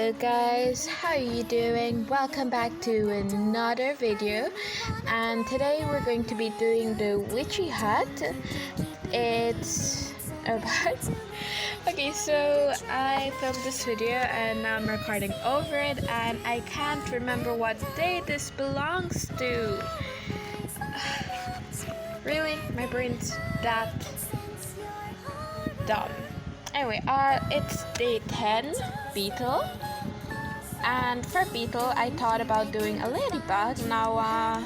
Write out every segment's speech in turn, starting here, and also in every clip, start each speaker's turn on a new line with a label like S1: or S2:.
S1: Hello guys, how are you doing? Welcome back to another video, and today we're going to be doing the Witchy hut. It's about okay, so I filmed this video and now I'm recording over it, and I can't remember what day this belongs to. Really, my brain's that dumb. Anyway, it's day 10, Beetle. And for Beetle, I thought about doing a ladybug. Now,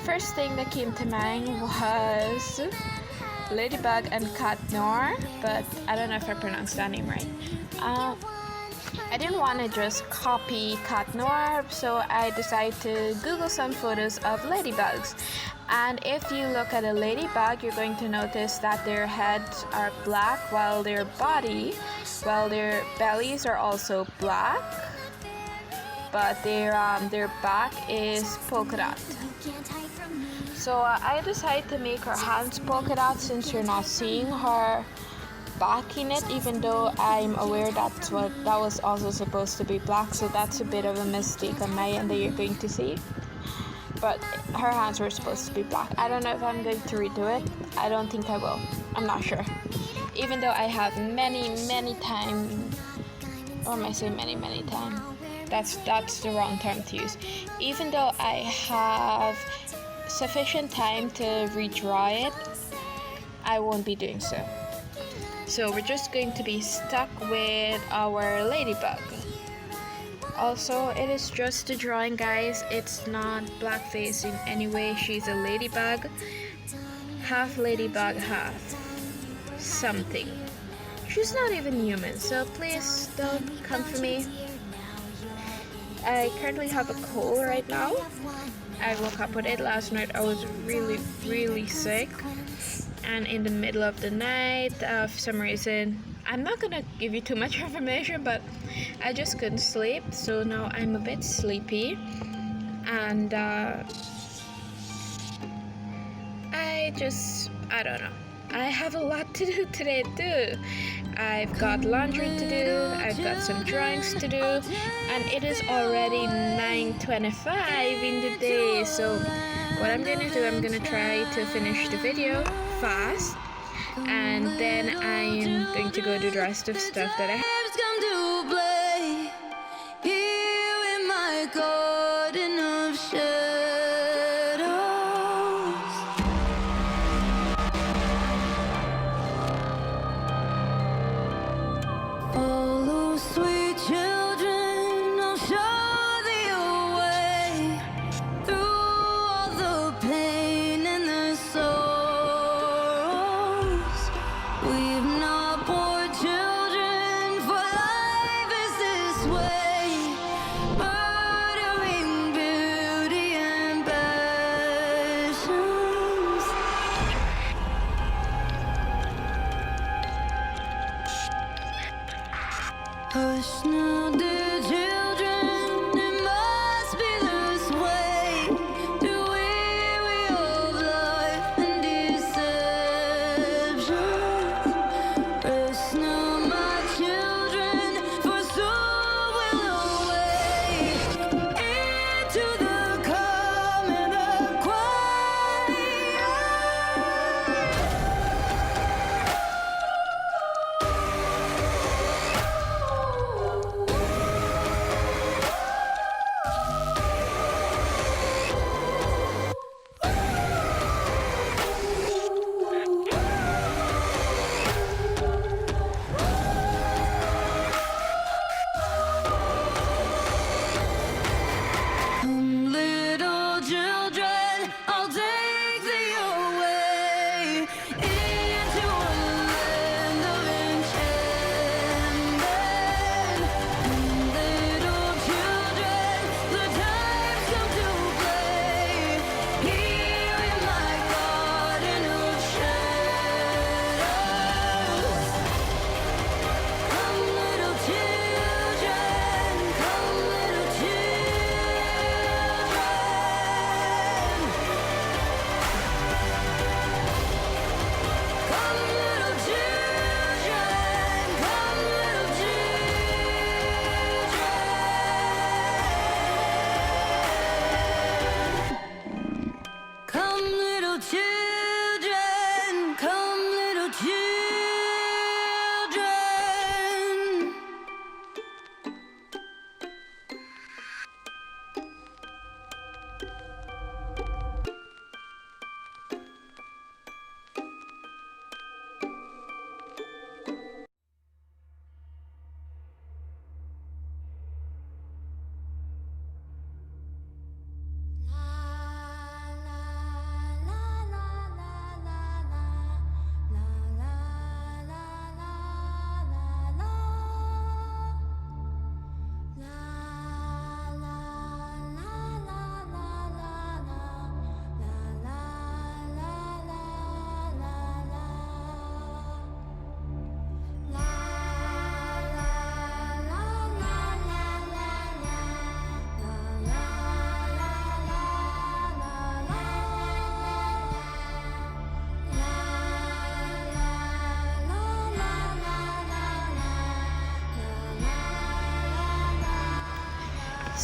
S1: first thing that came to mind was ladybug and cat noir, but I don't know if I pronounced that name right. I didn't want to just copy cat noir, so I decided to Google some photos of ladybugs. And if you look at a ladybug, you're going to notice that their heads are black, while their bellies are also black, but their back is polka dot. So I decided to make her hands polka dot since you're not seeing her back in it, even though I'm aware that was also supposed to be black, so that's a bit of a mistake on my end that you're going to see. But her hands were supposed to be black. I don't know if I'm going to redo it. I don't think I will. I'm not sure. Even though I have many time, or am I saying many time? That's the wrong term to use. Even though I have sufficient time to redraw it, I won't be doing so. So we're just going to be stuck with our ladybug. Also, it is just a drawing, guys. It's not blackface in any way. She's a ladybug. Half ladybug, half something. She's not even human, so please don't come for me. I currently have a cold right now. I woke up with it last night. I was really sick. And in the middle of the night, for some reason, I'm not gonna give you too much information, but I just couldn't sleep, so now I'm a bit sleepy, and I don't know. I have a lot to do today too. I've got laundry to do, I've got some drawings to do, and it is already 9:25 in the day, so what I'm gonna do, I'm gonna try to finish the video fast, and then I'm going to go do the rest of stuff that I have.
S2: Come to play here in my garden of shadows. Follow, sweet children, I'll show thee a way through all the pain and the sorrows. We've not poor children, for life is this way, murdering beauty and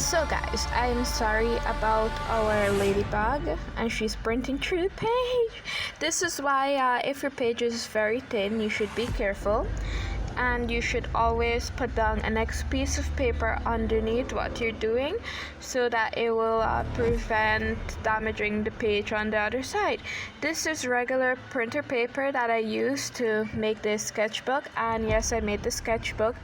S1: So guys, I'm sorry about our ladybug, and she's printing through the page. This is why if your page is very thin, you should be careful. And you should always put down a next piece of paper underneath what you're doing so that it will prevent damaging the page on the other side. This is regular printer paper that I use to make this sketchbook, and yes, I made the sketchbook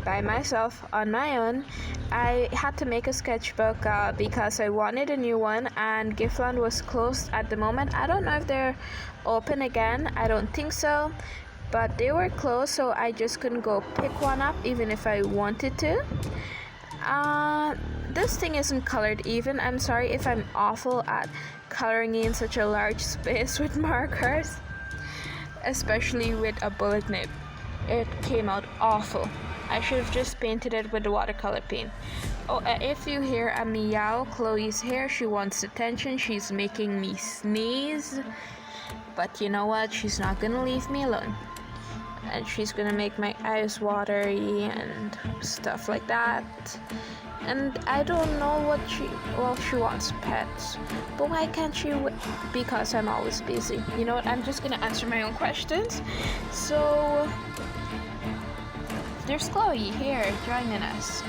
S1: by myself on my own. I had to make a sketchbook because I wanted a new one, and Giftland was closed at the moment. I don't know if they're open again, I don't think so. But they were closed, so I just couldn't go pick one up even if I wanted to. This thing isn't colored even. I'm sorry if I'm awful at coloring in such a large space with markers, especially with a bullet nib. It came out awful. I should have just painted it with the watercolor paint. Oh, if you hear a meow, Chloe's here. She wants attention. She's making me sneeze. But you know what? She's not gonna leave me alone. And she's gonna make my eyes watery and stuff like that. And I don't know what she wants pets, but why can't she? Because I'm always busy. You know what? I'm just gonna answer my own questions. So there's Chloe here joining us.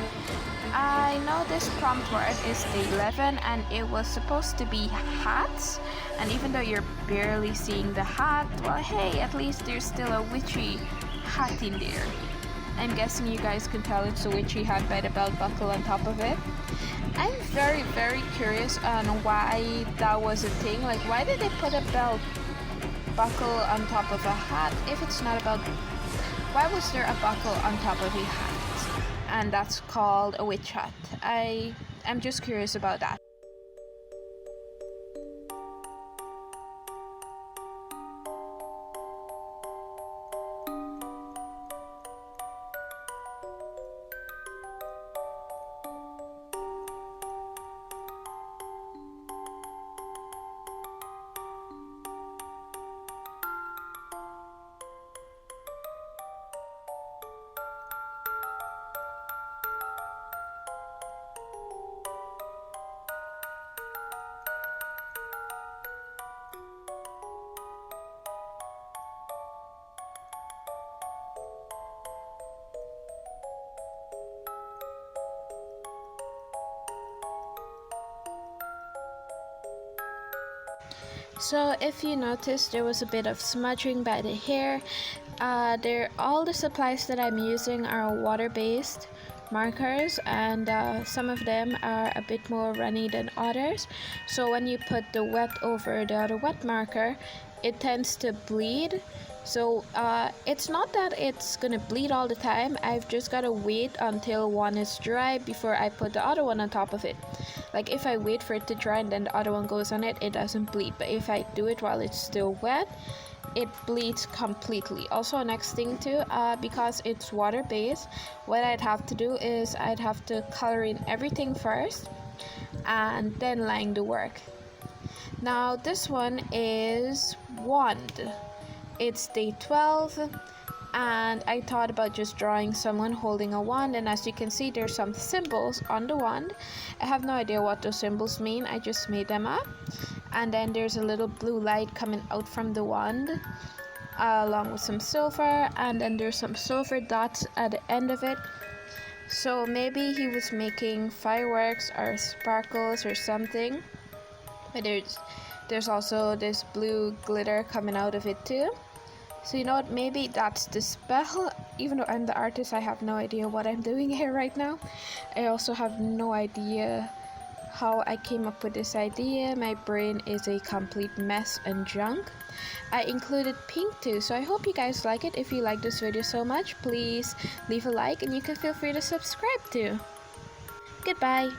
S1: I know this prompt word is day 11 and it was supposed to be hats, and even though you're barely seeing the hat, well hey, at least there's still a witchy hat in there. I'm guessing you guys can tell it's a witchy hat by the belt buckle on top of it. I'm very, very curious on why that was a thing. Like, why did they put a belt buckle on top of a hat if it's not about... Why was there a buckle on top of a hat? And that's called a witch hat. I'm just curious about that. So if you notice, there was a bit of smudging by the hair. All the supplies that I'm using are water-based markers, and some of them are a bit more runny than others. So when you put the wet over the other wet marker, it tends to bleed. So it's not that it's gonna bleed all the time. I've just gotta wait until one is dry before I put the other one on top of it. Like if I wait for it to dry and then the other one goes on it, it doesn't bleed. But if I do it while it's still wet, it bleeds completely. Also, next thing too, because it's water based, what I'd have to do is I'd have to color in everything first and then line the work. Now this one is wand. It's day 12, and I thought about just drawing someone holding a wand, and as you can see, there's some symbols on the wand. I have no idea what those symbols mean. I just made them up. And then there's a little blue light coming out from the wand, along with some silver, and then there's some silver dots at the end of it. So maybe he was making fireworks or sparkles or something. But there's also this blue glitter coming out of it too. So you know what, maybe that's the spell. Even though I'm the artist, I have no idea what I'm doing here right now. I also have no idea how I came up with this idea. My brain is a complete mess and junk. I included pink too, so I hope you guys like it. If you like this video so much, please leave a like, and you can feel free to subscribe too. Goodbye.